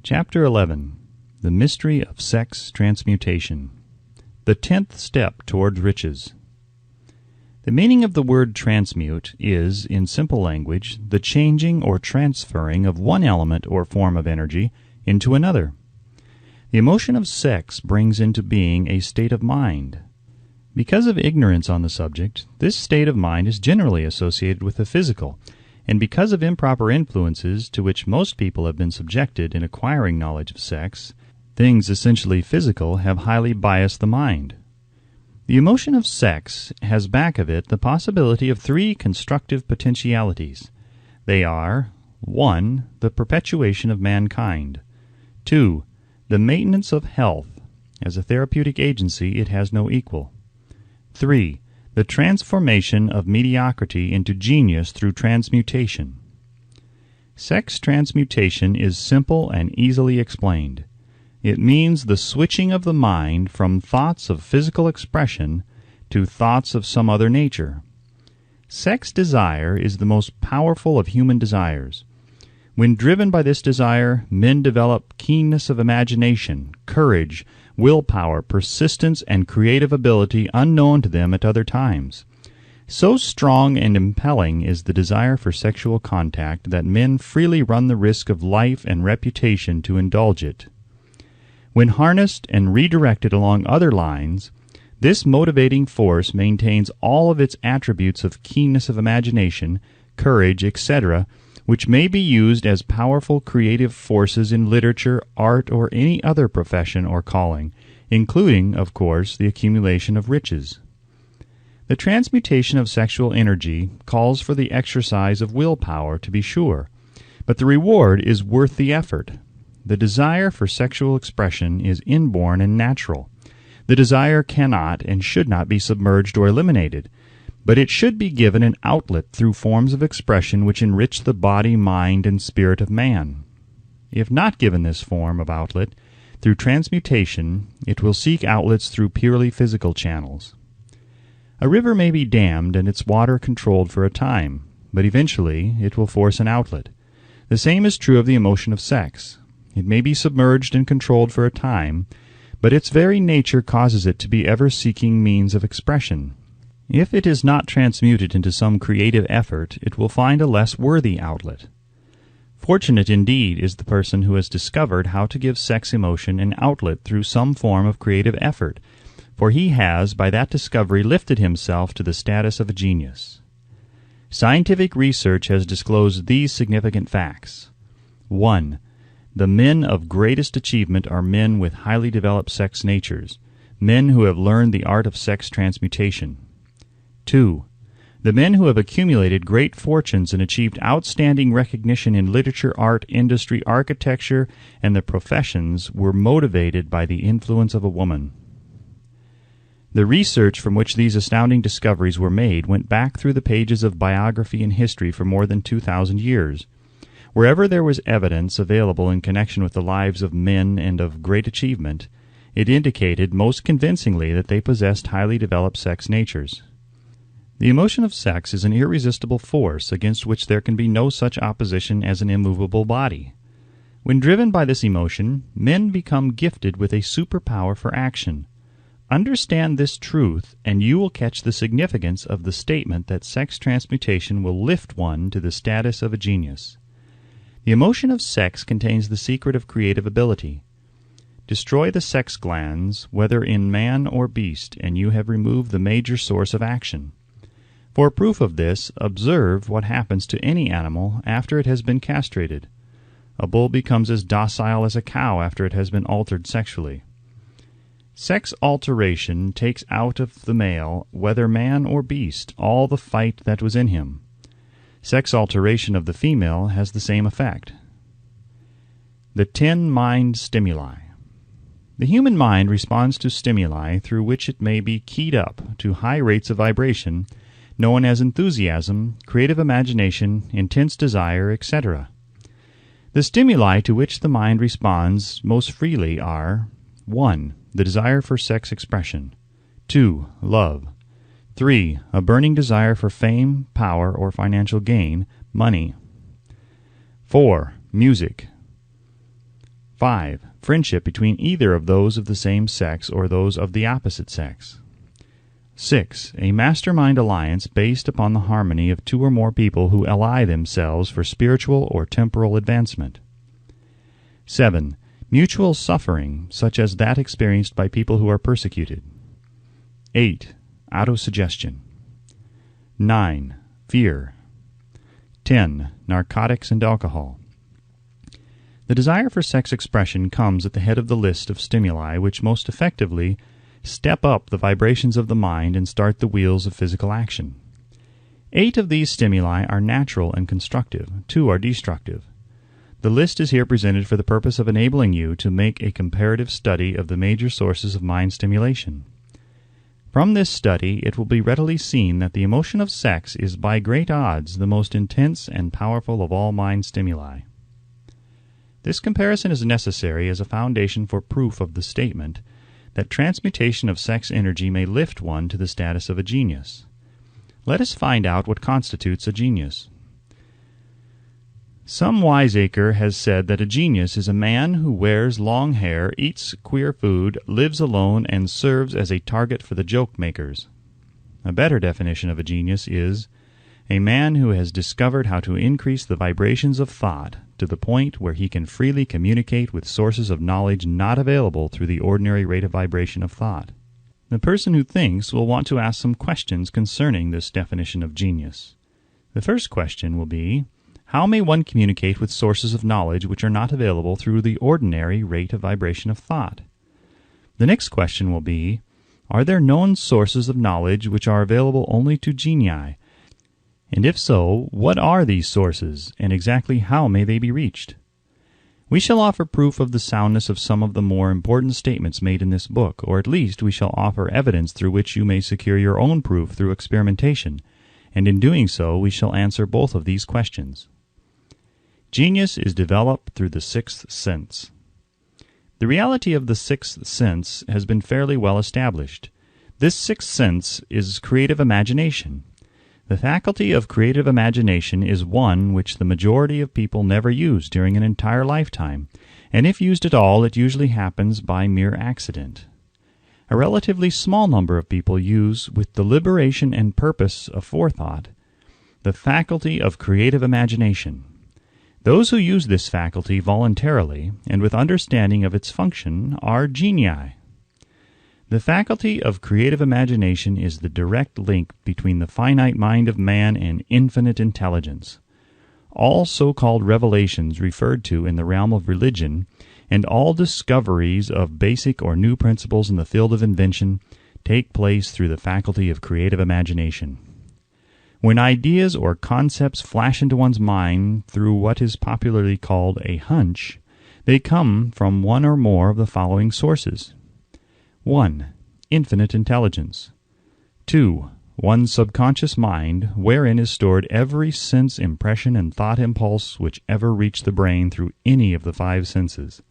Chapter 11. The Mystery of Sex Transmutation. The 10th Step Towards Riches. The meaning of the word transmute is, in simple language, the changing or transferring of one element or form of energy into another. The emotion of sex brings into being a state of mind. Because of ignorance on the subject, this state of mind is generally associated with the physical, and because of improper influences to which most people have been subjected in acquiring knowledge of sex, things essentially physical have highly biased the mind. The emotion of sex has back of it the possibility of three constructive potentialities. They are 1. The perpetuation of mankind. 2. The maintenance of health. As a therapeutic agency, it has no equal. 3. The transformation of mediocrity into genius through transmutation. Sex transmutation is simple and easily explained. It means the switching of the mind from thoughts of physical expression to thoughts of some other nature. Sex desire is the most powerful of human desires. When driven by this desire, men develop keenness of imagination, courage, willpower, persistence, and creative ability unknown to them at other times. So strong and impelling is the desire for sexual contact that men freely run the risk of life and reputation to indulge it. When harnessed and redirected along other lines, this motivating force maintains all of its attributes of keenness of imagination, courage, etc., which may be used as powerful creative forces in literature, art, or any other profession or calling, including, of course, the accumulation of riches. The transmutation of sexual energy calls for the exercise of willpower, to be sure, but the reward is worth the effort. The desire for sexual expression is inborn and natural. The desire cannot and should not be submerged or eliminated, but it should be given an outlet through forms of expression which enrich the body, mind, and spirit of man. If not given this form of outlet, through transmutation, it will seek outlets through purely physical channels. A river may be dammed and its water controlled for a time, but eventually it will force an outlet. The same is true of the emotion of sex. It may be submerged and controlled for a time, but its very nature causes it to be ever seeking means of expression. If it is not transmuted into some creative effort, it will find a less worthy outlet. Fortunate indeed is the person who has discovered how to give sex emotion an outlet through some form of creative effort, for he has, by that discovery, lifted himself to the status of a genius. Scientific research has disclosed these significant facts. 1. The men of greatest achievement are men with highly developed sex natures, men who have learned the art of sex transmutation. 2. The men who have accumulated great fortunes and achieved outstanding recognition in literature, art, industry, architecture, and the professions were motivated by the influence of a woman. The research from which these astounding discoveries were made went back through the pages of biography and history for more than 2,000 years. Wherever there was evidence available in connection with the lives of men and of great achievement, it indicated most convincingly that they possessed highly developed sex natures. The emotion of sex is an irresistible force against which there can be no such opposition as an immovable body. When driven by this emotion, men become gifted with a superpower for action. Understand this truth, and you will catch the significance of the statement that sex transmutation will lift one to the status of a genius. The emotion of sex contains the secret of creative ability. Destroy the sex glands, whether in man or beast, and you have removed the major source of action. For proof of this, observe what happens to any animal after it has been castrated. A bull becomes as docile as a cow after it has been altered sexually. Sex alteration takes out of the male, whether man or beast, all the fight that was in him. Sex alteration of the female has the same effect. The 10 mind stimuli. The human mind responds to stimuli through which it may be keyed up to high rates of vibration, known as enthusiasm, creative imagination, intense desire, etc. The stimuli to which the mind responds most freely are 1. The desire for sex expression. 2. Love. 3. A burning desire for fame, power, or financial gain, money. 4. Music. 5. Friendship between either of those of the same sex or those of the opposite sex. 6. A mastermind alliance based upon the harmony of two or more people who ally themselves for spiritual or temporal advancement. 7. Mutual suffering, such as that experienced by people who are persecuted. 8. Autosuggestion. 9. Fear. 10. Narcotics and alcohol. The desire for sex expression comes at the head of the list of stimuli which most effectively step up the vibrations of the mind and start the wheels of physical action. 8 of these stimuli are natural and constructive. 2 are destructive. The list is here presented for the purpose of enabling you to make a comparative study of the major sources of mind stimulation. From this study, it will be readily seen that the emotion of sex is by great odds the most intense and powerful of all mind stimuli. This comparison is necessary as a foundation for proof of the statement that transmutation of sex energy may lift one to the status of a genius. Let us find out what constitutes a genius. Some wiseacre has said that a genius is a man who wears long hair, eats queer food, lives alone, and serves as a target for the joke-makers. A better definition of a genius is a man who has discovered how to increase the vibrations of thought to the point where he can freely communicate with sources of knowledge not available through the ordinary rate of vibration of thought. The person who thinks will want to ask some questions concerning this definition of genius. The first question will be, how may one communicate with sources of knowledge which are not available through the ordinary rate of vibration of thought? The next question will be, are there known sources of knowledge which are available only to genii? And if so, what are these sources, and exactly how may they be reached? We shall offer proof of the soundness of some of the more important statements made in this book, or at least we shall offer evidence through which you may secure your own proof through experimentation, and in doing so we shall answer both of these questions. Genius is developed through the sixth sense. The reality of the sixth sense has been fairly well established. This sixth sense is creative imagination. The faculty of creative imagination is one which the majority of people never use during an entire lifetime, and if used at all, it usually happens by mere accident. A relatively small number of people use, with deliberation and purpose aforethought, the faculty of creative imagination. Those who use this faculty voluntarily and with understanding of its function are genii. The faculty of creative imagination is the direct link between the finite mind of man and infinite intelligence. All so-called revelations referred to in the realm of religion, and all discoveries of basic or new principles in the field of invention, take place through the faculty of creative imagination. When ideas or concepts flash into one's mind through what is popularly called a hunch, they come from one or more of the following sources. 1. Infinite intelligence. 2. One's subconscious mind, wherein is stored every sense impression and thought impulse which ever reached the brain through any of the 5 senses.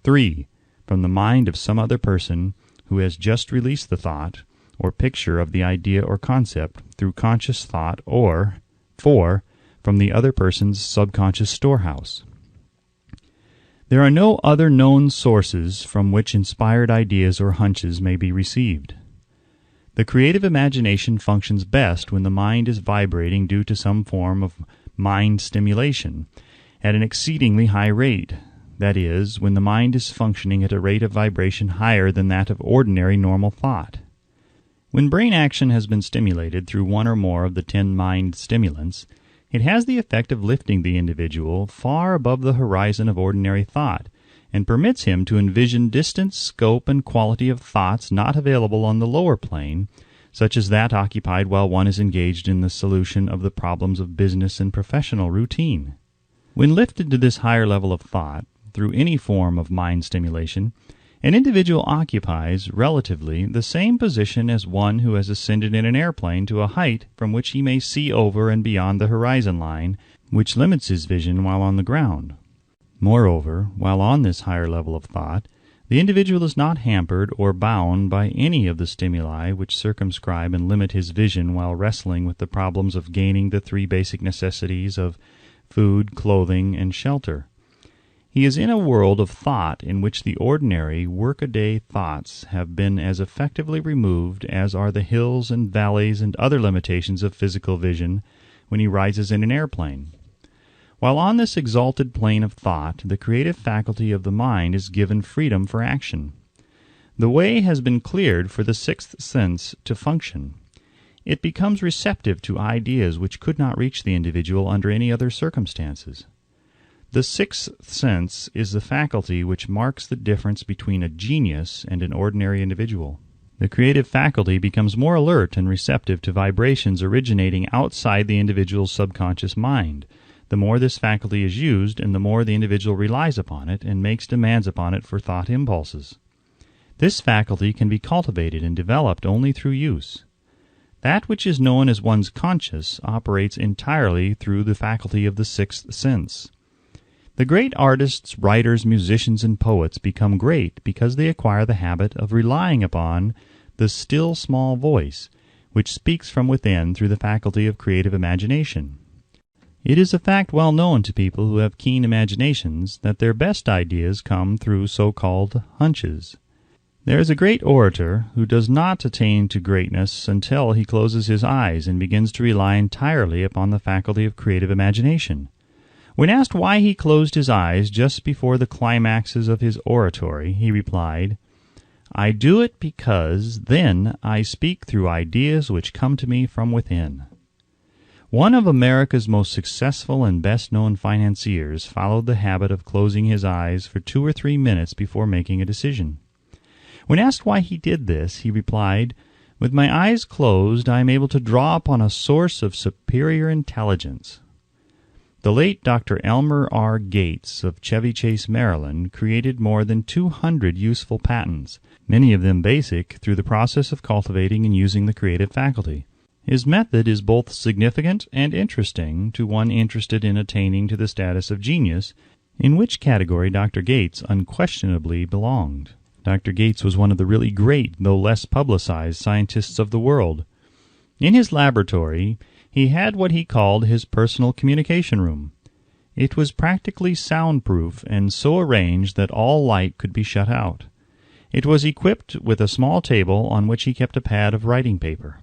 3. From the mind of some other person who has just released the thought or picture of the idea or concept through conscious thought, or 4. From the other person's subconscious storehouse. There are no other known sources from which inspired ideas or hunches may be received. The creative imagination functions best when the mind is vibrating due to some form of mind stimulation at an exceedingly high rate, that is, when the mind is functioning at a rate of vibration higher than that of ordinary normal thought. When brain action has been stimulated through one or more of the 10 mind stimulants, it has the effect of lifting the individual far above the horizon of ordinary thought, and permits him to envision distance, scope, and quality of thoughts not available on the lower plane, such as that occupied while one is engaged in the solution of the problems of business and professional routine. When lifted to this higher level of thought, through any form of mind stimulation, an individual occupies, relatively, the same position as one who has ascended in an airplane to a height from which he may see over and beyond the horizon line, which limits his vision while on the ground. Moreover, while on this higher level of thought, the individual is not hampered or bound by any of the stimuli which circumscribe and limit his vision while wrestling with the problems of gaining the 3 basic necessities of food, clothing, and shelter. He is in a world of thought in which the ordinary workaday thoughts have been as effectively removed as are the hills and valleys and other limitations of physical vision when he rises in an airplane. While on this exalted plane of thought, the creative faculty of the mind is given freedom for action. The way has been cleared for the sixth sense to function. It becomes receptive to ideas which could not reach the individual under any other circumstances. The sixth sense is the faculty which marks the difference between a genius and an ordinary individual. The creative faculty becomes more alert and receptive to vibrations originating outside the individual's subconscious mind. The more this faculty is used, and the more the individual relies upon it and makes demands upon it for thought impulses. This faculty can be cultivated and developed only through use. That which is known as one's conscious operates entirely through the faculty of the sixth sense. The great artists, writers, musicians, and poets become great because they acquire the habit of relying upon the still small voice, which speaks from within through the faculty of creative imagination. It is a fact well known to people who have keen imaginations that their best ideas come through so-called hunches. There is a great orator who does not attain to greatness until he closes his eyes and begins to rely entirely upon the faculty of creative imagination. When asked why he closed his eyes just before the climaxes of his oratory, he replied, "I do it because then I speak through ideas which come to me from within." One of America's most successful and best-known financiers followed the habit of closing his eyes for 2 or 3 minutes before making a decision. When asked why he did this, he replied, "With my eyes closed, I am able to draw upon a source of superior intelligence." The late Dr. Elmer R. Gates of Chevy Chase, Maryland, created more than 200 useful patents, many of them basic, through the process of cultivating and using the creative faculty. His method is both significant and interesting to one interested in attaining to the status of genius, in which category Dr. Gates unquestionably belonged. Dr. Gates was one of the really great, though less publicized, scientists of the world. In his laboratory, he had what he called his personal communication room. It was practically soundproof and so arranged that all light could be shut out. It was equipped with a small table on which he kept a pad of writing paper.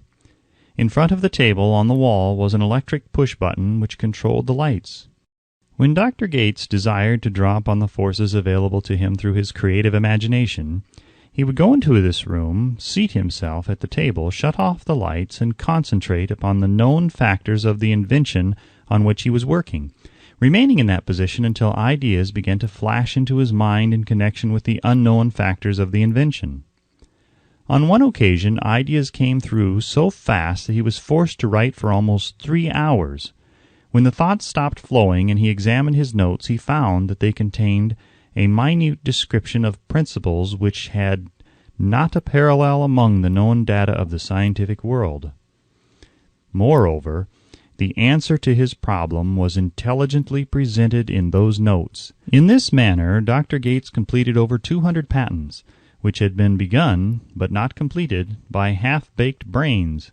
In front of the table on the wall was an electric push-button which controlled the lights. When Dr. Gates desired to draw upon the forces available to him through his creative imagination, he would go into this room, seat himself at the table, shut off the lights, and concentrate upon the known factors of the invention on which he was working, remaining in that position until ideas began to flash into his mind in connection with the unknown factors of the invention. On one occasion, ideas came through so fast that he was forced to write for almost 3 hours. When the thoughts stopped flowing and he examined his notes, he found that they contained a minute description of principles which had not a parallel among the known data of the scientific world. Moreover, the answer to his problem was intelligently presented in those notes. In this manner, Dr. Gates completed over 200 patents, which had been begun, but not completed, by half-baked brains.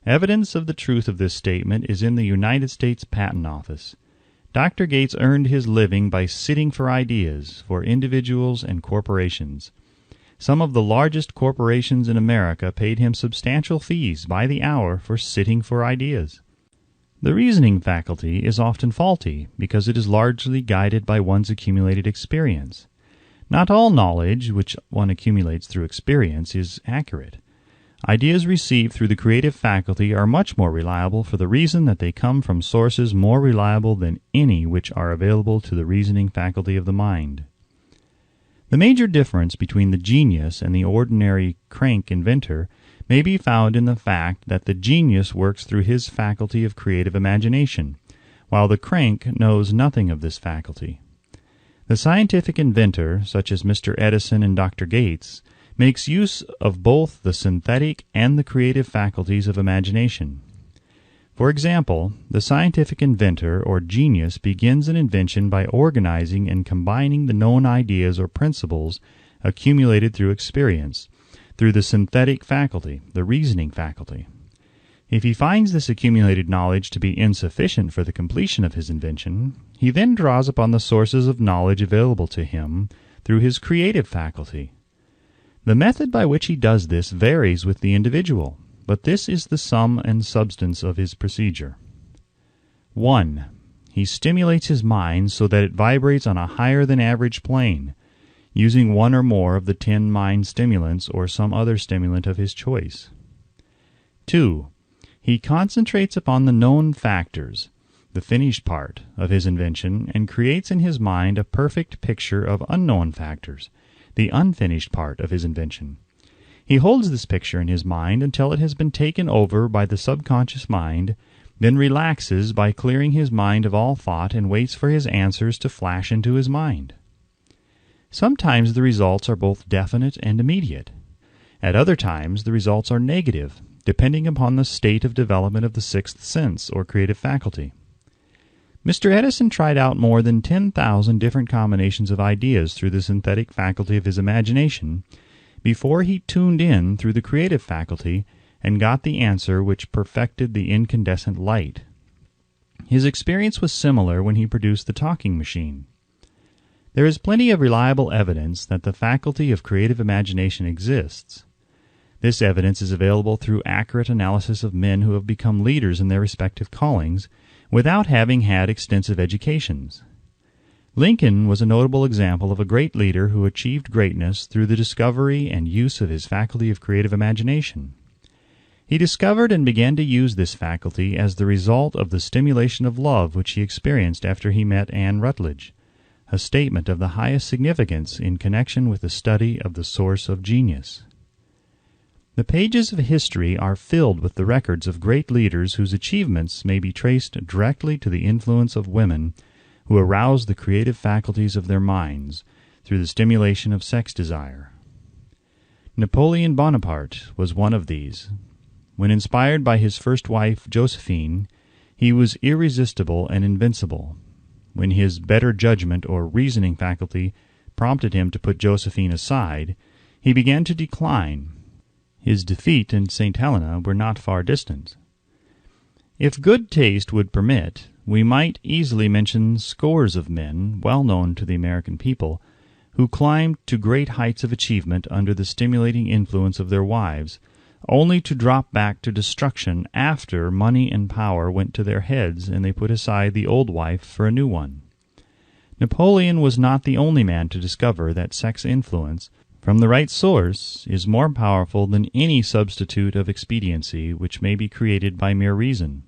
Evidence of the truth of this statement is in the United States Patent Office. Dr. Gates earned his living by sitting for ideas for individuals and corporations. Some of the largest corporations in America paid him substantial fees by the hour for sitting for ideas. The reasoning faculty is often faulty because it is largely guided by one's accumulated experience. Not all knowledge which one accumulates through experience is accurate. Ideas received through the creative faculty are much more reliable for the reason that they come from sources more reliable than any which are available to the reasoning faculty of the mind. The major difference between the genius and the ordinary crank inventor may be found in the fact that the genius works through his faculty of creative imagination, while the crank knows nothing of this faculty. The scientific inventor, such as Mr. Edison and Dr. Gates, makes use of both the synthetic and the creative faculties of imagination. For example, the scientific inventor or genius begins an invention by organizing and combining the known ideas or principles accumulated through experience, through the synthetic faculty, the reasoning faculty. If he finds this accumulated knowledge to be insufficient for the completion of his invention, he then draws upon the sources of knowledge available to him through his creative faculty. The method by which he does this varies with the individual, but this is the sum and substance of his procedure. 1. He stimulates his mind so that it vibrates on a higher than average plane, using one or more of the 10 mind stimulants or some other stimulant of his choice. 2. He concentrates upon the known factors, the finished part, of his invention, and creates in his mind a perfect picture of unknown factors, the unfinished part of his invention. He holds this picture in his mind until it has been taken over by the subconscious mind, then relaxes by clearing his mind of all thought and waits for his answers to flash into his mind. Sometimes the results are both definite and immediate. At other times the results are negative, depending upon the state of development of the sixth sense or creative faculty. Mr. Edison tried out more than 10,000 different combinations of ideas through the synthetic faculty of his imagination before he tuned in through the creative faculty and got the answer which perfected the incandescent light. His experience was similar when he produced the talking machine. There is plenty of reliable evidence that the faculty of creative imagination exists. This evidence is available through accurate analysis of men who have become leaders in their respective callings without having had extensive educations. Lincoln was a notable example of a great leader who achieved greatness through the discovery and use of his faculty of creative imagination. He discovered and began to use this faculty as the result of the stimulation of love which he experienced after he met Anne Rutledge, a statement of the highest significance in connection with the study of the source of genius. The pages of history are filled with the records of great leaders whose achievements may be traced directly to the influence of women who aroused the creative faculties of their minds through the stimulation of sex desire. Napoleon Bonaparte was one of these. When inspired by his first wife, Josephine, he was irresistible and invincible. When his better judgment or reasoning faculty prompted him to put Josephine aside, he began to decline. His defeat and St. Helena were not far distant. If good taste would permit, we might easily mention scores of men, well known to the American people, who climbed to great heights of achievement under the stimulating influence of their wives, only to drop back to destruction after money and power went to their heads and they put aside the old wife for a new one. Napoleon was not the only man to discover that sex influence, from the right source, is more powerful than any substitute of expediency which may be created by mere reason.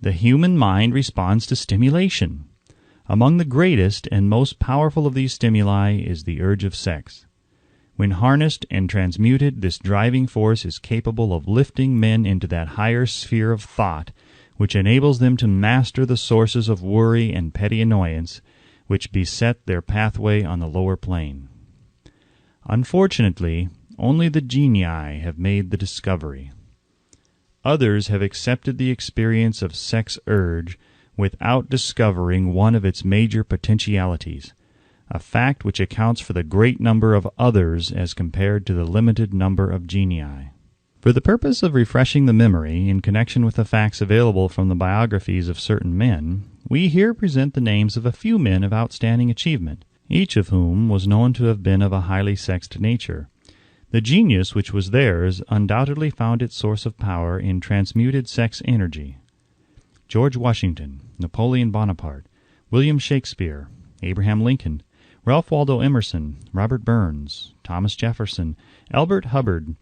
The human mind responds to stimulation. Among the greatest and most powerful of these stimuli is the urge of sex. When harnessed and transmuted, this driving force is capable of lifting men into that higher sphere of thought which enables them to master the sources of worry and petty annoyance which beset their pathway on the lower plane. Unfortunately, only the genii have made the discovery. Others have accepted the experience of sex urge without discovering one of its major potentialities, a fact which accounts for the great number of others as compared to the limited number of genii. For the purpose of refreshing the memory in connection with the facts available from the biographies of certain men, we here present the names of a few men of outstanding achievement, each of whom was known to have been of a highly sexed nature. The genius which was theirs undoubtedly found its source of power in transmuted sex energy. George Washington, Napoleon Bonaparte, William Shakespeare, Abraham Lincoln, Ralph Waldo Emerson, Robert Burns, Thomas Jefferson, Elbert Hubbard,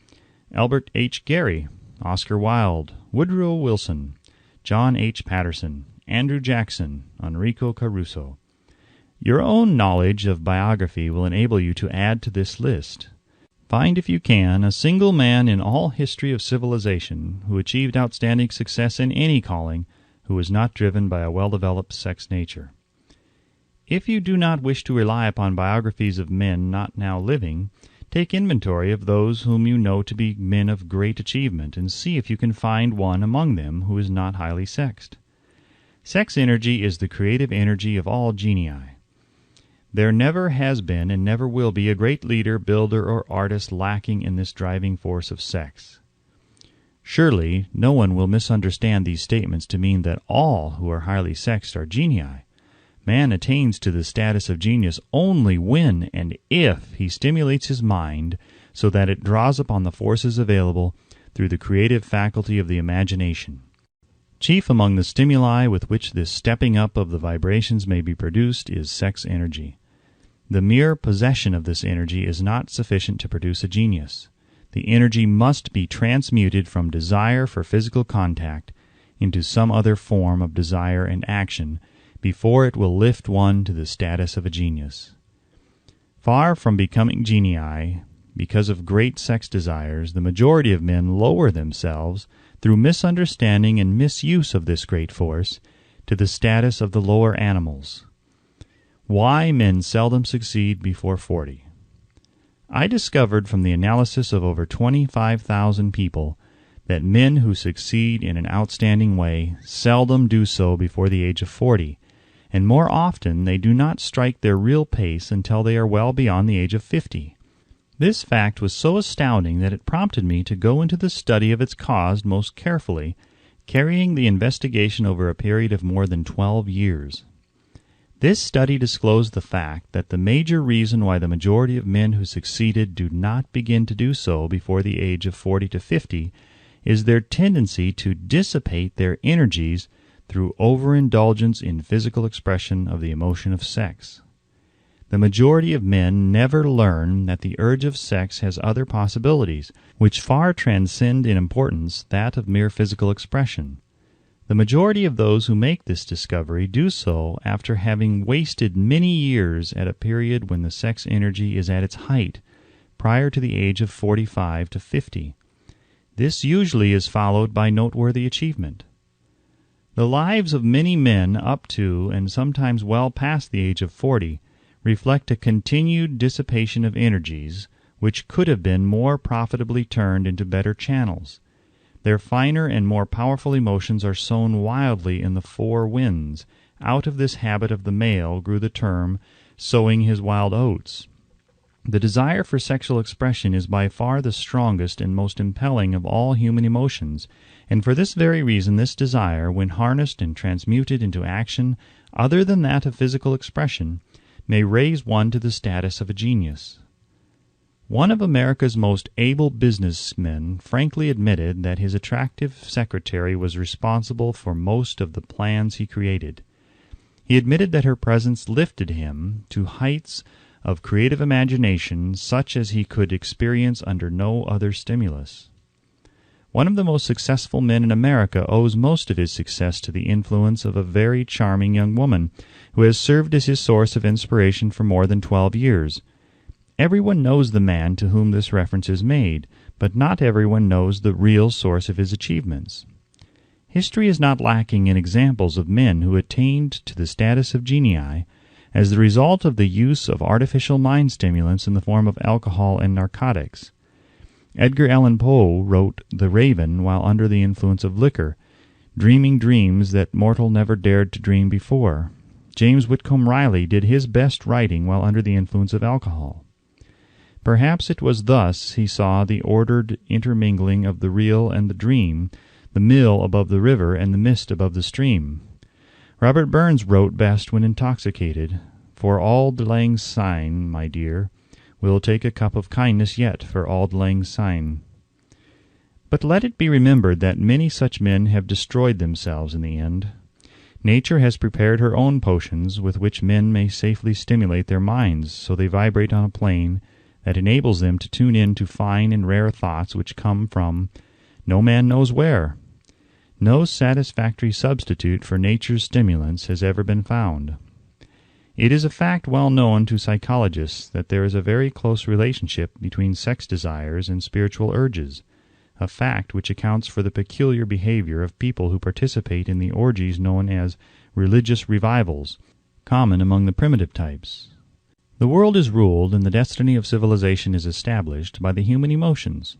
Albert H. Gary, Oscar Wilde, Woodrow Wilson, John H. Patterson, Andrew Jackson, Enrico Caruso. Your own knowledge of biography will enable you to add to this list. Find, if you can, a single man in all history of civilization who achieved outstanding success in any calling who was not driven by a well-developed sex nature. If you do not wish to rely upon biographies of men not now living, take inventory of those whom you know to be men of great achievement, and see if you can find one among them who is not highly sexed. Sex energy is the creative energy of all genii. There never has been and never will be a great leader, builder, or artist lacking in this driving force of sex. Surely no one will misunderstand these statements to mean that all who are highly sexed are genii. Man attains to the status of genius only when and if he stimulates his mind so that it draws upon the forces available through the creative faculty of the imagination. Chief among the stimuli with which this stepping up of the vibrations may be produced is sex energy. The mere possession of this energy is not sufficient to produce a genius. The energy must be transmuted from desire for physical contact into some other form of desire and action before it will lift one to the status of a genius. Far from becoming genii, because of great sex desires, the majority of men lower themselves through misunderstanding and misuse of this great force to the status of the lower animals. Why men seldom succeed before 40. I discovered from the analysis of over 25,000 people that men who succeed in an outstanding way seldom do so before the age of 40, and more often they do not strike their real pace until they are well beyond the age of 50. This fact was so astounding that it prompted me to go into the study of its cause most carefully, carrying the investigation over a period of more than 12 years. This study disclosed the fact that the major reason why the majority of men who succeeded do not begin to do so before the age of 40 to 50 is their tendency to dissipate their energies through overindulgence in physical expression of the emotion of sex. The majority of men never learn that the urge of sex has other possibilities, which far transcend in importance that of mere physical expression. The majority of those who make this discovery do so after having wasted many years at a period when the sex energy is at its height, prior to the age of 45 to 50. This usually is followed by noteworthy achievement. The lives of many men up to and sometimes well past the age of 40 reflect a continued dissipation of energies which could have been more profitably turned into better channels. Their finer and more powerful emotions are sown wildly in the four winds. Out of this habit of the male grew the term, sowing his wild oats. The desire for sexual expression is by far the strongest and most impelling of all human emotions, and for this very reason this desire, when harnessed and transmuted into action other than that of physical expression, may raise one to the status of a genius. One of America's most able businessmen frankly admitted that his attractive secretary was responsible for most of the plans he created. He admitted that her presence lifted him to heights of creative imagination such as he could experience under no other stimulus. One of the most successful men in America owes most of his success to the influence of a very charming young woman who has served as his source of inspiration for more than 12 years. Everyone knows the man to whom this reference is made, but not everyone knows the real source of his achievements. History is not lacking in examples of men who attained to the status of genii as the result of the use of artificial mind stimulants in the form of alcohol and narcotics. Edgar Allan Poe wrote The Raven while under the influence of liquor, dreaming dreams that mortal never dared to dream before. James Whitcomb Riley did his best writing while under the influence of alcohol. Perhaps it was thus he saw the ordered intermingling of the real and the dream, the mill above the river and the mist above the stream. Robert Burns wrote best when intoxicated, "For auld lang syne, my dear, we'll take a cup of kindness yet for auld lang syne." But let it be remembered that many such men have destroyed themselves in the end. Nature has prepared her own potions with which men may safely stimulate their minds so they vibrate on a plane that enables them to tune in to fine and rare thoughts which come from no man knows where. No satisfactory substitute for nature's stimulants has ever been found. It is a fact well known to psychologists that there is a very close relationship between sex desires and spiritual urges, a fact which accounts for the peculiar behavior of people who participate in the orgies known as religious revivals, common among the primitive types. The world is ruled and the destiny of civilization is established by the human emotions.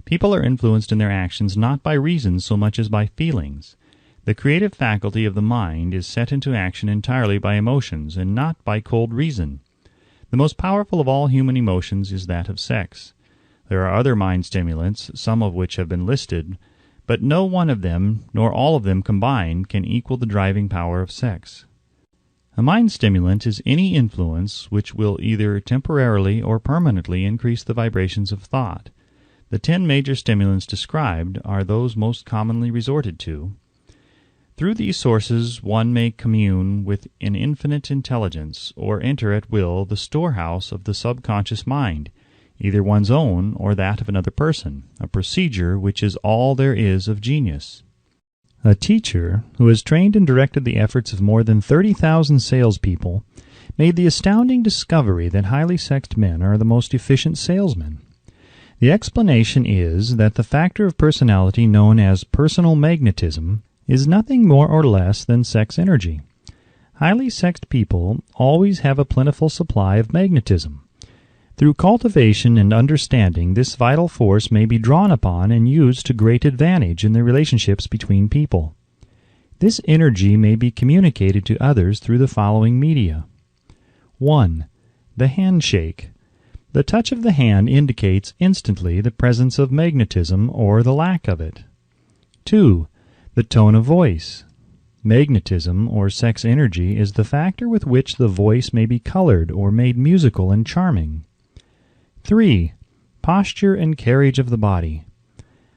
People are influenced in their actions not by reason so much as by feelings. The creative faculty of the mind is set into action entirely by emotions and not by cold reason. The most powerful of all human emotions is that of sex. There are other mind stimulants, some of which have been listed, but no one of them, nor all of them combined, can equal the driving power of sex. A mind stimulant is any influence which will either temporarily or permanently increase the vibrations of thought. The 10 major stimulants described are those most commonly resorted to. Through these sources one may commune with an infinite intelligence, or enter at will the storehouse of the subconscious mind, either one's own or that of another person, a procedure which is all there is of genius. A teacher who has trained and directed the efforts of more than 30,000 salespeople made the astounding discovery that highly sexed men are the most efficient salesmen. The explanation is that the factor of personality known as personal magnetism is nothing more or less than sex energy. Highly sexed people always have a plentiful supply of magnetism. Through cultivation and understanding, this vital force may be drawn upon and used to great advantage in the relationships between people. This energy may be communicated to others through the following media. 1. The handshake. The touch of the hand indicates instantly the presence of magnetism or the lack of it. 2. The tone of voice. Magnetism, or sex energy, is the factor with which the voice may be colored or made musical and charming. 3. Posture and carriage of the body.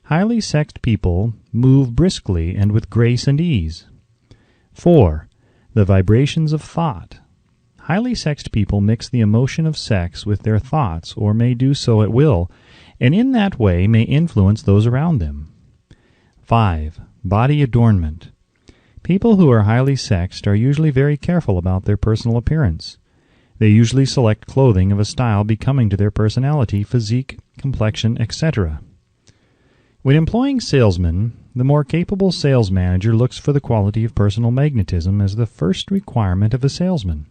Highly sexed people move briskly and with grace and ease. 4. The vibrations of thought. Highly sexed people mix the emotion of sex with their thoughts, or may do so at will, and in that way may influence those around them. 5. Body adornment. People who are highly sexed are usually very careful about their personal appearance. They usually select clothing of a style becoming to their personality, physique, complexion, etc. When employing salesmen, the more capable sales manager looks for the quality of personal magnetism as the first requirement of a salesman.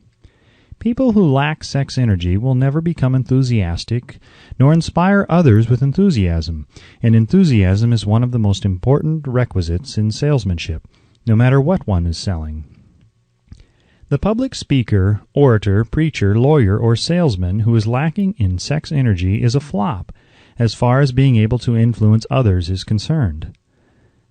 People who lack sex energy will never become enthusiastic, nor inspire others with enthusiasm, and enthusiasm is one of the most important requisites in salesmanship, no matter what one is selling. The public speaker, orator, preacher, lawyer, or salesman who is lacking in sex energy is a flop, as far as being able to influence others is concerned.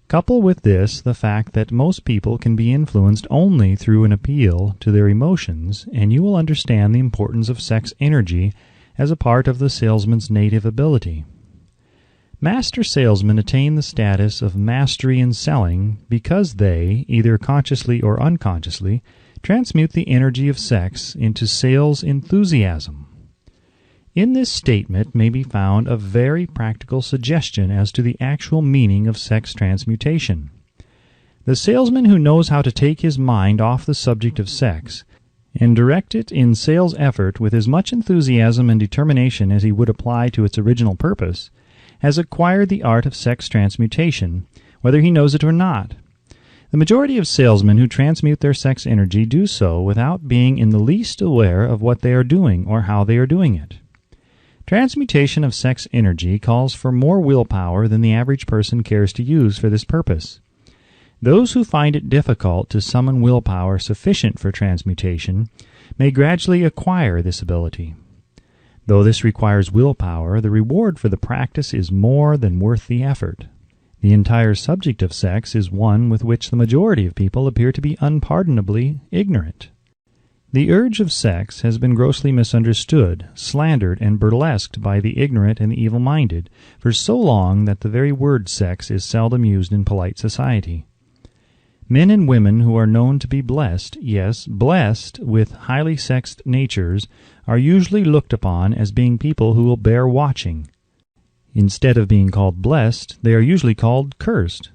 Couple with this the fact that most people can be influenced only through an appeal to their emotions, and you will understand the importance of sex energy as a part of the salesman's native ability. Master salesmen attain the status of mastery in selling because they, either consciously or unconsciously, transmute the energy of sex into sales enthusiasm. In this statement may be found a very practical suggestion as to the actual meaning of sex transmutation. The salesman who knows how to take his mind off the subject of sex and direct it in sales effort with as much enthusiasm and determination as he would apply to its original purpose, has acquired the art of sex transmutation, whether he knows it or not. The majority of salesmen who transmute their sex energy do so without being in the least aware of what they are doing or how they are doing it. Transmutation of sex energy calls for more willpower than the average person cares to use for this purpose. Those who find it difficult to summon willpower sufficient for transmutation may gradually acquire this ability. Though this requires willpower, the reward for the practice is more than worth the effort. The entire subject of sex is one with which the majority of people appear to be unpardonably ignorant. The urge of sex has been grossly misunderstood, slandered, and burlesqued by the ignorant and the evil-minded for so long that the very word sex is seldom used in polite society. Men and women who are known to be blessed, yes, blessed with highly sexed natures, are usually looked upon as being people who will bear watching. Instead of being called blessed, they are usually called cursed.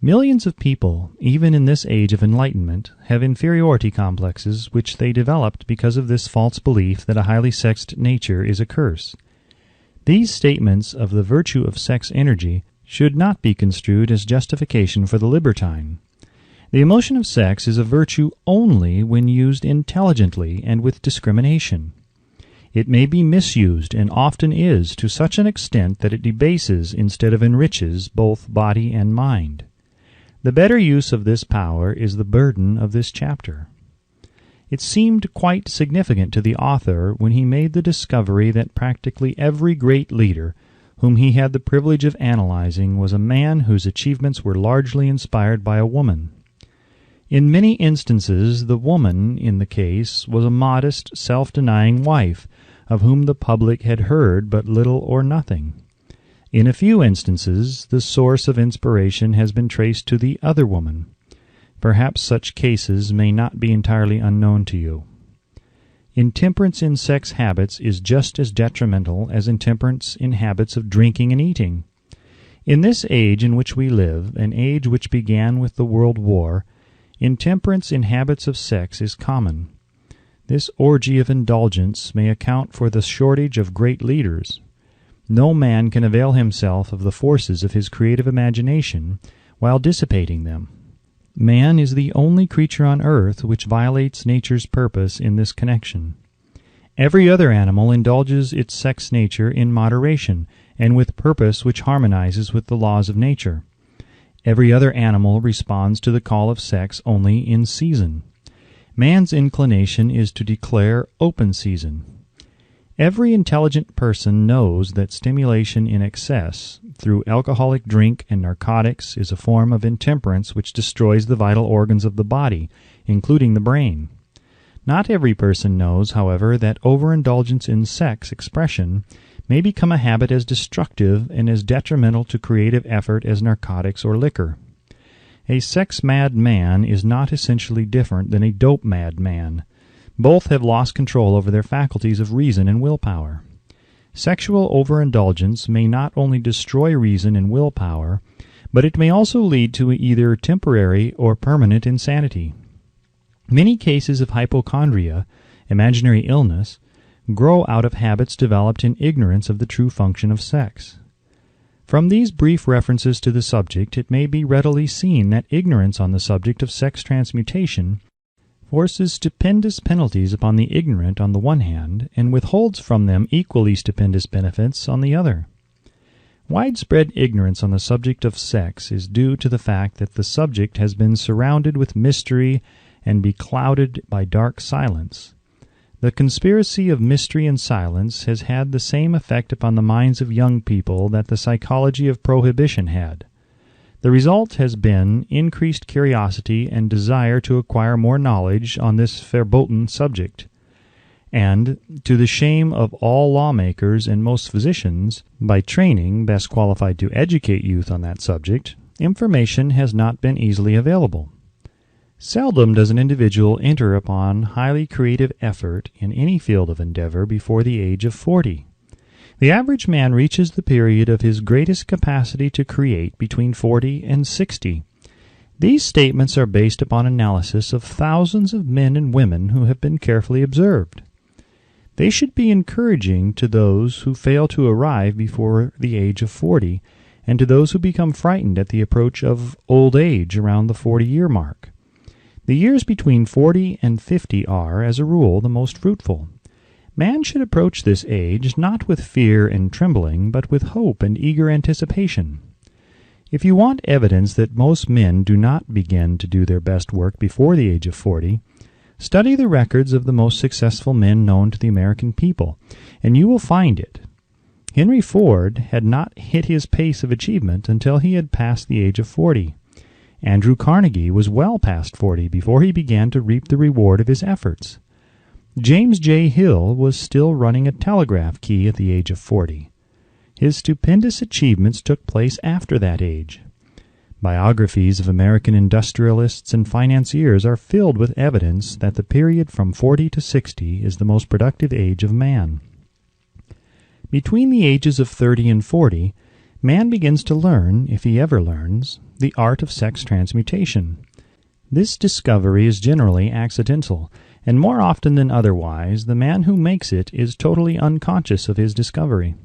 Millions of people, even in this age of enlightenment, have inferiority complexes which they developed because of this false belief that a highly sexed nature is a curse. These statements of the virtue of sex energy should not be construed as justification for the libertine. The emotion of sex is a virtue only when used intelligently and with discrimination. It may be misused, and often is, to such an extent that it debases instead of enriches both body and mind. The better use of this power is the burden of this chapter. It seemed quite significant to the author when he made the discovery that practically every great leader whom he had the privilege of analyzing, was a man whose achievements were largely inspired by a woman. In many instances, the woman in the case was a modest, self-denying wife, of whom the public had heard but little or nothing. In a few instances, the source of inspiration has been traced to the other woman. Perhaps such cases may not be entirely unknown to you. Intemperance in sex habits is just as detrimental as intemperance in habits of drinking and eating. In this age in which we live, an age which began with the World War, intemperance in habits of sex is common. This orgy of indulgence may account for the shortage of great leaders. No man can avail himself of the forces of his creative imagination while dissipating them. Man is the only creature on earth which violates nature's purpose in this connection. Every other animal indulges its sex nature in moderation and with purpose which harmonizes with the laws of nature. Every other animal responds to the call of sex only in season. Man's inclination is to declare open season. Every intelligent person knows that stimulation in excess, through alcoholic drink and narcotics, is a form of intemperance which destroys the vital organs of the body, including the brain. Not every person knows, however, that overindulgence in sex expression may become a habit as destructive and as detrimental to creative effort as narcotics or liquor. A sex-mad man is not essentially different than a dope-mad man. Both have lost control over their faculties of reason and willpower. Sexual overindulgence may not only destroy reason and willpower, but it may also lead to either temporary or permanent insanity. Many cases of hypochondria, imaginary illness, grow out of habits developed in ignorance of the true function of sex. From these brief references to the subject, it may be readily seen that ignorance on the subject of sex transmutation forces stupendous penalties upon the ignorant on the one hand, and withholds from them equally stupendous benefits on the other. Widespread ignorance on the subject of sex is due to the fact that the subject has been surrounded with mystery and beclouded by dark silence. The conspiracy of mystery and silence has had the same effect upon the minds of young people that the psychology of prohibition had. The result has been increased curiosity and desire to acquire more knowledge on this verboten subject. And, to the shame of all lawmakers and most physicians, by training best qualified to educate youth on that subject, information has not been easily available. Seldom does an individual enter upon highly creative effort in any field of endeavor before the age of 40. The average man reaches the period of his greatest capacity to create between 40 and 60. These statements are based upon analysis of thousands of men and women who have been carefully observed. They should be encouraging to those who fail to arrive before the age of 40, and to those who become frightened at the approach of old age around the 40-year mark. The years between 40 and 50 are, as a rule, the most fruitful. Man should approach this age not with fear and trembling, but with hope and eager anticipation. If you want evidence that most men do not begin to do their best work before the age of 40, study the records of the most successful men known to the American people, and you will find it. Henry Ford had not hit his pace of achievement until he had passed the age of 40. Andrew Carnegie was well past 40 before he began to reap the reward of his efforts. James J. Hill was still running a telegraph key at the age of 40. His stupendous achievements took place after that age. Biographies of American industrialists and financiers are filled with evidence that the period from 40 to 60 is the most productive age of man. Between the ages of 30 and 40, man begins to learn, if he ever learns, the art of sex transmutation. This discovery is generally accidental, and more often than otherwise, the man who makes it is totally unconscious of his discovery.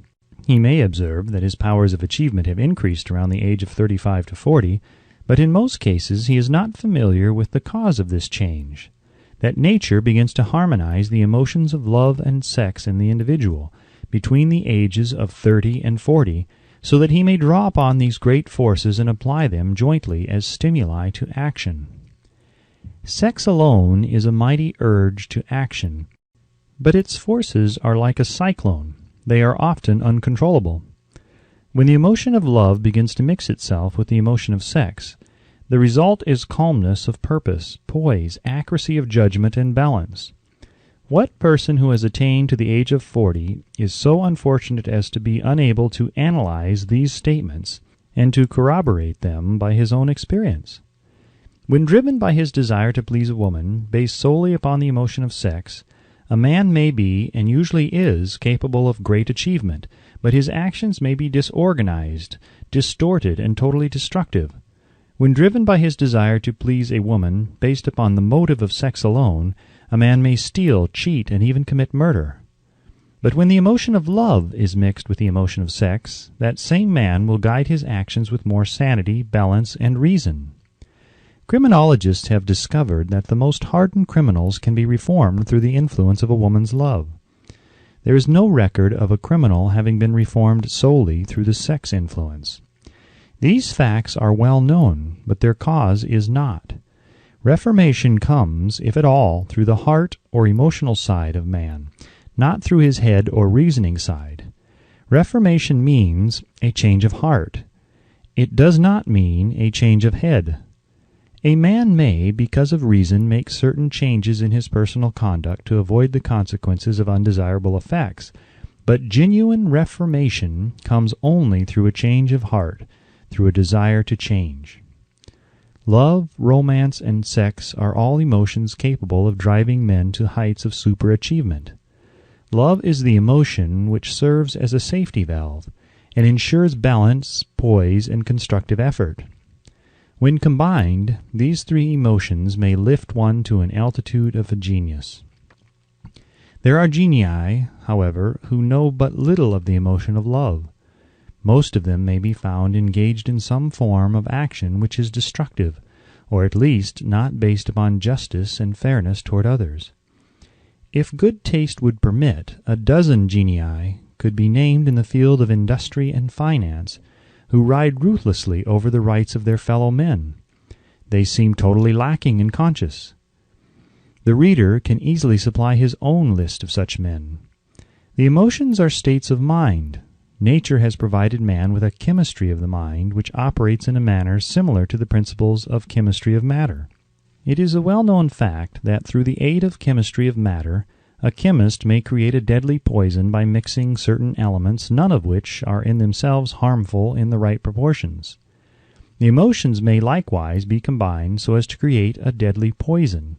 He may observe that his powers of achievement have increased around the age of 35 to 40, but in most cases he is not familiar with the cause of this change, that nature begins to harmonize the emotions of love and sex in the individual between the ages of 30 and 40, so that he may draw upon these great forces and apply them jointly as stimuli to action. Sex alone is a mighty urge to action, but its forces are like a cyclone. They are often uncontrollable. When the emotion of love begins to mix itself with the emotion of sex, the result is calmness of purpose, poise, accuracy of judgment, and balance. What person who has attained to the age of 40 is so unfortunate as to be unable to analyze these statements and to corroborate them by his own experience? When driven by his desire to please a woman, based solely upon the emotion of sex, a man may be, and usually is, capable of great achievement, but his actions may be disorganized, distorted, and totally destructive. When driven by his desire to please a woman, based upon the motive of sex alone, a man may steal, cheat, and even commit murder. But when the emotion of love is mixed with the emotion of sex, that same man will guide his actions with more sanity, balance, and reason. Criminologists have discovered that the most hardened criminals can be reformed through the influence of a woman's love. There is no record of a criminal having been reformed solely through the sex influence. These facts are well known, but their cause is not. Reformation comes, if at all, through the heart or emotional side of man, not through his head or reasoning side. Reformation means a change of heart. It does not mean a change of head. A man may, because of reason, make certain changes in his personal conduct to avoid the consequences of undesirable effects, but genuine reformation comes only through a change of heart, through a desire to change. Love, romance, and sex are all emotions capable of driving men to heights of superachievement. Love is the emotion which serves as a safety valve and ensures balance, poise, and constructive effort. When combined, these three emotions may lift one to an altitude of a genius. There are genii, however, who know but little of the emotion of love. Most of them may be found engaged in some form of action which is destructive, or at least not based upon justice and fairness toward others. If good taste would permit, a dozen genii could be named in the field of industry and finance, who ride ruthlessly over the rights of their fellow men. They seem totally lacking in conscience. The reader can easily supply his own list of such men. The emotions are states of mind. Nature has provided man with a chemistry of the mind which operates in a manner similar to the principles of chemistry of matter. It is a well-known fact that through the aid of chemistry of matter, a chemist may create a deadly poison by mixing certain elements, none of which are in themselves harmful in the right proportions. The emotions may likewise be combined so as to create a deadly poison.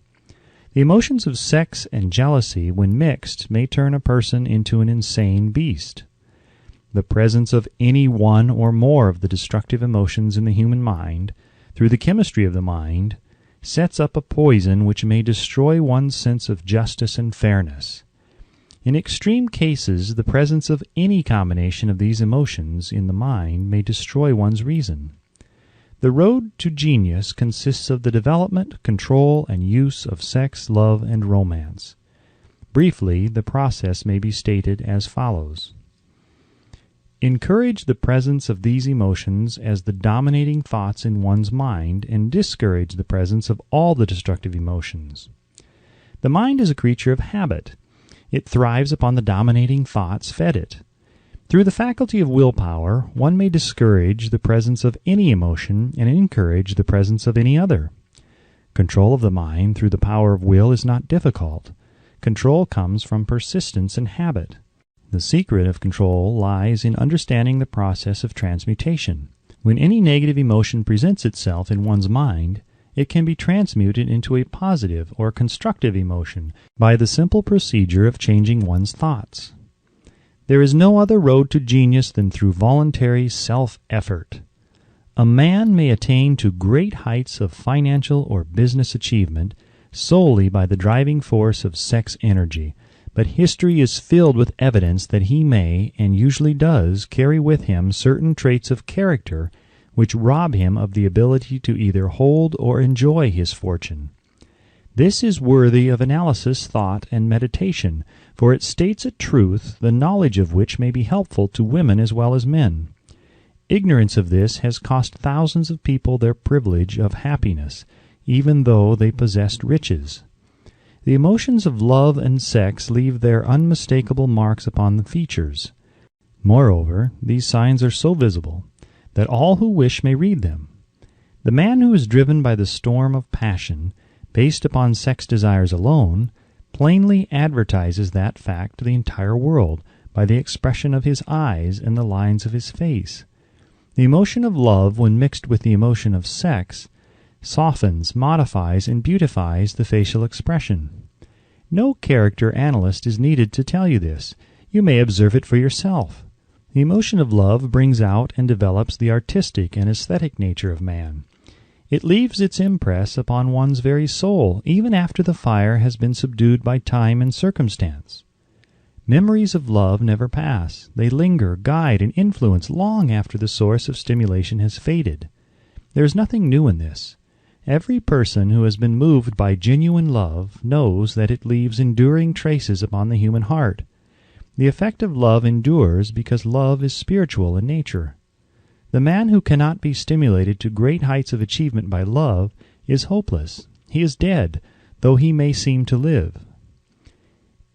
The emotions of sex and jealousy, when mixed, may turn a person into an insane beast. The presence of any one or more of the destructive emotions in the human mind, through the chemistry of the mind, sets up a poison which may destroy one's sense of justice and fairness. In extreme cases, the presence of any combination of these emotions in the mind may destroy one's reason. The road to genius consists of the development, control, and use of sex, love, and romance. Briefly, the process may be stated as follows. Encourage the presence of these emotions as the dominating thoughts in one's mind, and discourage the presence of all the destructive emotions. The mind is a creature of habit. It thrives upon the dominating thoughts fed it. Through the faculty of willpower, one may discourage the presence of any emotion and encourage the presence of any other. Control of the mind through the power of will is not difficult. Control comes from persistence and habit. The secret of control lies in understanding the process of transmutation. When any negative emotion presents itself in one's mind, it can be transmuted into a positive or constructive emotion by the simple procedure of changing one's thoughts. There is no other road to genius than through voluntary self-effort. A man may attain to great heights of financial or business achievement solely by the driving force of sex energy, but history is filled with evidence that he may, and usually does, carry with him certain traits of character which rob him of the ability to either hold or enjoy his fortune. This is worthy of analysis, thought, and meditation, for it states a truth, the knowledge of which may be helpful to women as well as men. Ignorance of this has cost thousands of people their privilege of happiness, even though they possessed riches. The emotions of love and sex leave their unmistakable marks upon the features. Moreover, these signs are so visible that all who wish may read them. The man who is driven by the storm of passion, based upon sex desires alone, plainly advertises that fact to the entire world by the expression of his eyes and the lines of his face. The emotion of love, when mixed with the emotion of sex, softens, modifies, and beautifies the facial expression. No character analyst is needed to tell you this. You may observe it for yourself. The emotion of love brings out and develops the artistic and aesthetic nature of man. It leaves its impress upon one's very soul, even after the fire has been subdued by time and circumstance. Memories of love never pass. They linger, guide, and influence long after the source of stimulation has faded. There is nothing new in this. Every person who has been moved by genuine love knows that it leaves enduring traces upon the human heart. The effect of love endures because love is spiritual in nature. The man who cannot be stimulated to great heights of achievement by love is hopeless. He is dead, though he may seem to live.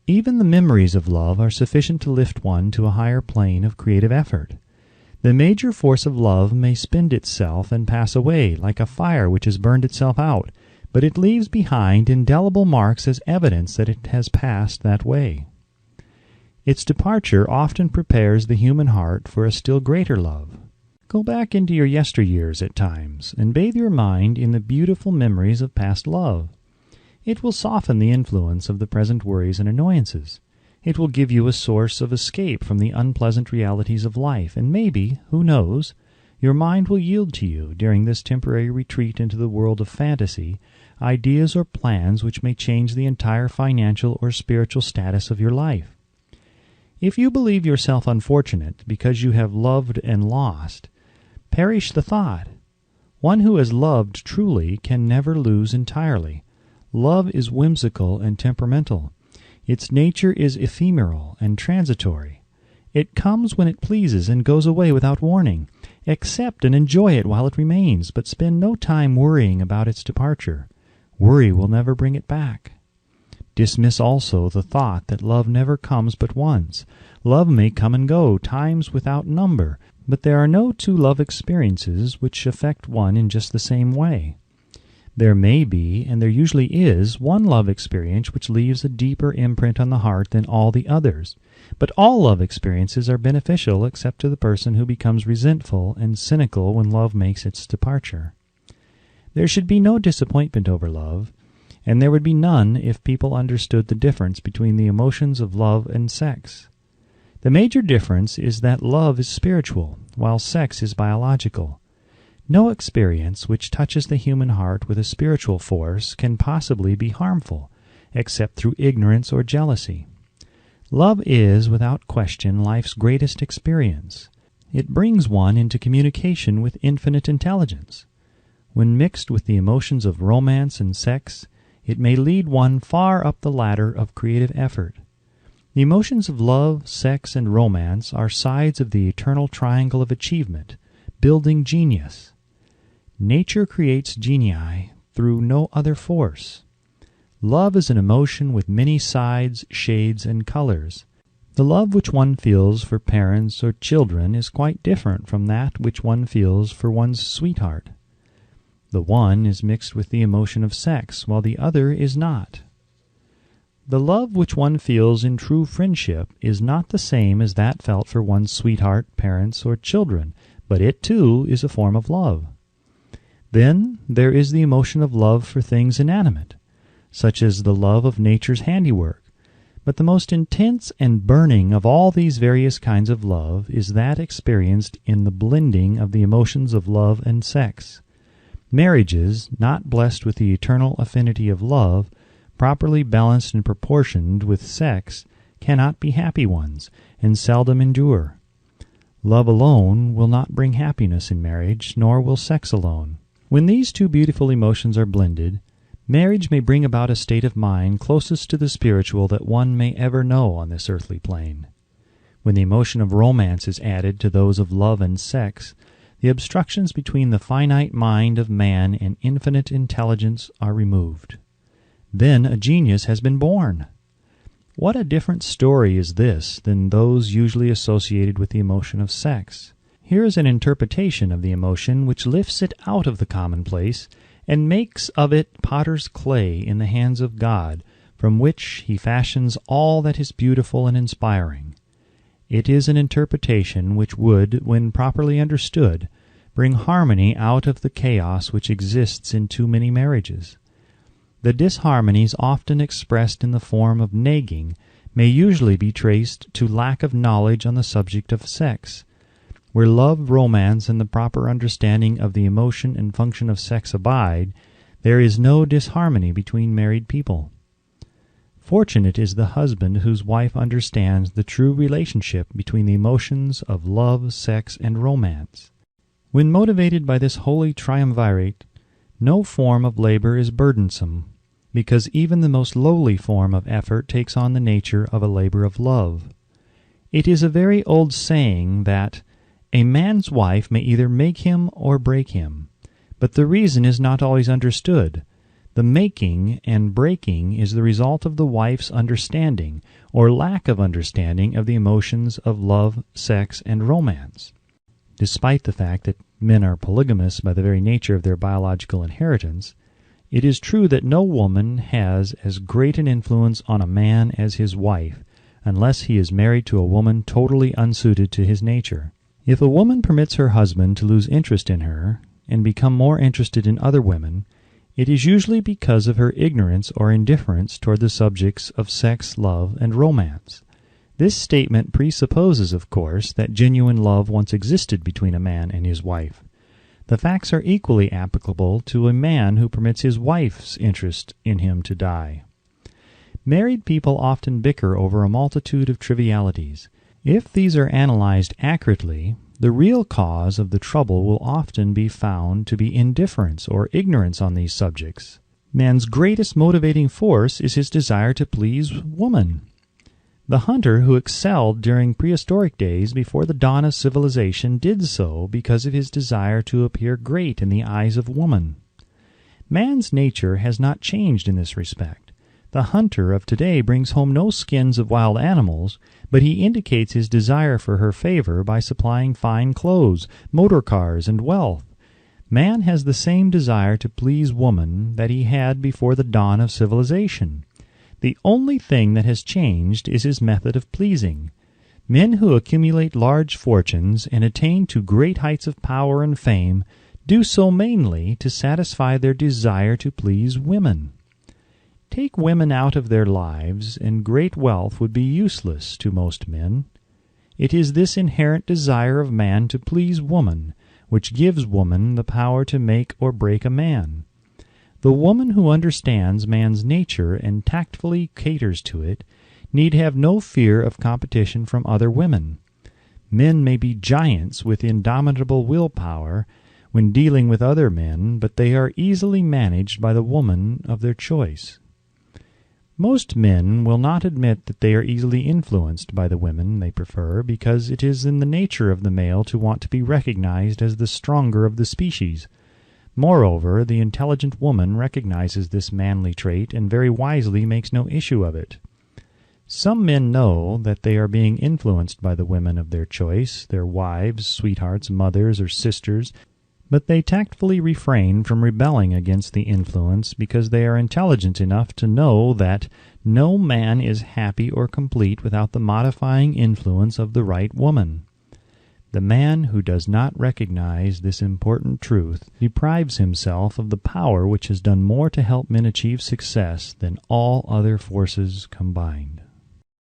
Even the memories of love are sufficient to lift one to a higher plane of creative effort. The major force of love may spend itself and pass away, like a fire which has burned itself out, but it leaves behind indelible marks as evidence that it has passed that way. Its departure often prepares the human heart for a still greater love. Go back into your yesteryears at times, and bathe your mind in the beautiful memories of past love. It will soften the influence of the present worries and annoyances. It will give you a source of escape from the unpleasant realities of life, and maybe, who knows, your mind will yield to you, during this temporary retreat into the world of fantasy, ideas or plans which may change the entire financial or spiritual status of your life. If you believe yourself unfortunate because you have loved and lost, perish the thought. One who has loved truly can never lose entirely. Love is whimsical and temperamental. Its nature is ephemeral and transitory. It comes when it pleases and goes away without warning. Accept and enjoy it while it remains, but spend no time worrying about its departure. Worry will never bring it back. Dismiss also the thought that love never comes but once. Love may come and go, times without number, but there are no two love experiences which affect one in just the same way. There may be, and there usually is, one love experience which leaves a deeper imprint on the heart than all the others. But all love experiences are beneficial except to the person who becomes resentful and cynical when love makes its departure. There should be no disappointment over love, and there would be none if people understood the difference between the emotions of love and sex. The major difference is that love is spiritual, while sex is biological. No experience which touches the human heart with a spiritual force can possibly be harmful, except through ignorance or jealousy. Love is, without question, life's greatest experience. It brings one into communication with infinite intelligence. When mixed with the emotions of romance and sex, it may lead one far up the ladder of creative effort. The emotions of love, sex, and romance are sides of the eternal triangle of achievement, building genius. Nature creates genii through no other force. Love is an emotion with many sides, shades, and colors. The love which one feels for parents or children is quite different from that which one feels for one's sweetheart. The one is mixed with the emotion of sex, while the other is not. The love which one feels in true friendship is not the same as that felt for one's sweetheart, parents, or children, but it, too, is a form of love. Then there is the emotion of love for things inanimate, such as the love of nature's handiwork. But the most intense and burning of all these various kinds of love is that experienced in the blending of the emotions of love and sex. Marriages, not blessed with the eternal affinity of love, properly balanced and proportioned with sex, cannot be happy ones, and seldom endure. Love alone will not bring happiness in marriage, nor will sex alone. When these two beautiful emotions are blended, marriage may bring about a state of mind closest to the spiritual that one may ever know on this earthly plane. When the emotion of romance is added to those of love and sex, the obstructions between the finite mind of man and infinite intelligence are removed. Then a genius has been born. What a different story is this than those usually associated with the emotion of sex. Here is an interpretation of the emotion which lifts it out of the commonplace and makes of it potter's clay in the hands of God, from which he fashions all that is beautiful and inspiring. It is an interpretation which would, when properly understood, bring harmony out of the chaos which exists in too many marriages. The disharmonies often expressed in the form of nagging may usually be traced to lack of knowledge on the subject of sex. Where love, romance, and the proper understanding of the emotion and function of sex abide, there is no disharmony between married people. Fortunate is the husband whose wife understands the true relationship between the emotions of love, sex, and romance. When motivated by this holy triumvirate, no form of labor is burdensome, because even the most lowly form of effort takes on the nature of a labor of love. It is a very old saying that a man's wife may either make him or break him, but the reason is not always understood. The making and breaking is the result of the wife's understanding or lack of understanding of the emotions of love, sex, and romance. Despite the fact that men are polygamous by the very nature of their biological inheritance, it is true that no woman has as great an influence on a man as his wife, unless he is married to a woman totally unsuited to his nature. If a woman permits her husband to lose interest in her and become more interested in other women, it is usually because of her ignorance or indifference toward the subjects of sex, love, and romance. This statement presupposes, of course, that genuine love once existed between a man and his wife. The facts are equally applicable to a man who permits his wife's interest in him to die. Married people often bicker over a multitude of trivialities. If these are analyzed accurately, the real cause of the trouble will often be found to be indifference or ignorance on these subjects. Man's greatest motivating force is his desire to please woman. The hunter who excelled during prehistoric days before the dawn of civilization did so because of his desire to appear great in the eyes of woman. Man's nature has not changed in this respect. The hunter of today brings home no skins of wild animals, but he indicates his desire for her favor by supplying fine clothes, motor cars, and wealth. Man has the same desire to please woman that he had before the dawn of civilization. The only thing that has changed is his method of pleasing. Men who accumulate large fortunes and attain to great heights of power and fame do so mainly to satisfy their desire to please women. Take women out of their lives, and great wealth would be useless to most men. It is this inherent desire of man to please woman which gives woman the power to make or break a man. The woman who understands man's nature and tactfully caters to it need have no fear of competition from other women. Men may be giants with indomitable willpower when dealing with other men, but they are easily managed by the woman of their choice. Most men will not admit that they are easily influenced by the women they prefer, because it is in the nature of the male to want to be recognized as the stronger of the species. Moreover, the intelligent woman recognizes this manly trait and very wisely makes no issue of it. Some men know that they are being influenced by the women of their choice, their wives, sweethearts, mothers, or sisters, but they tactfully refrain from rebelling against the influence because they are intelligent enough to know that no man is happy or complete without the modifying influence of the right woman. The man who does not recognize this important truth deprives himself of the power which has done more to help men achieve success than all other forces combined.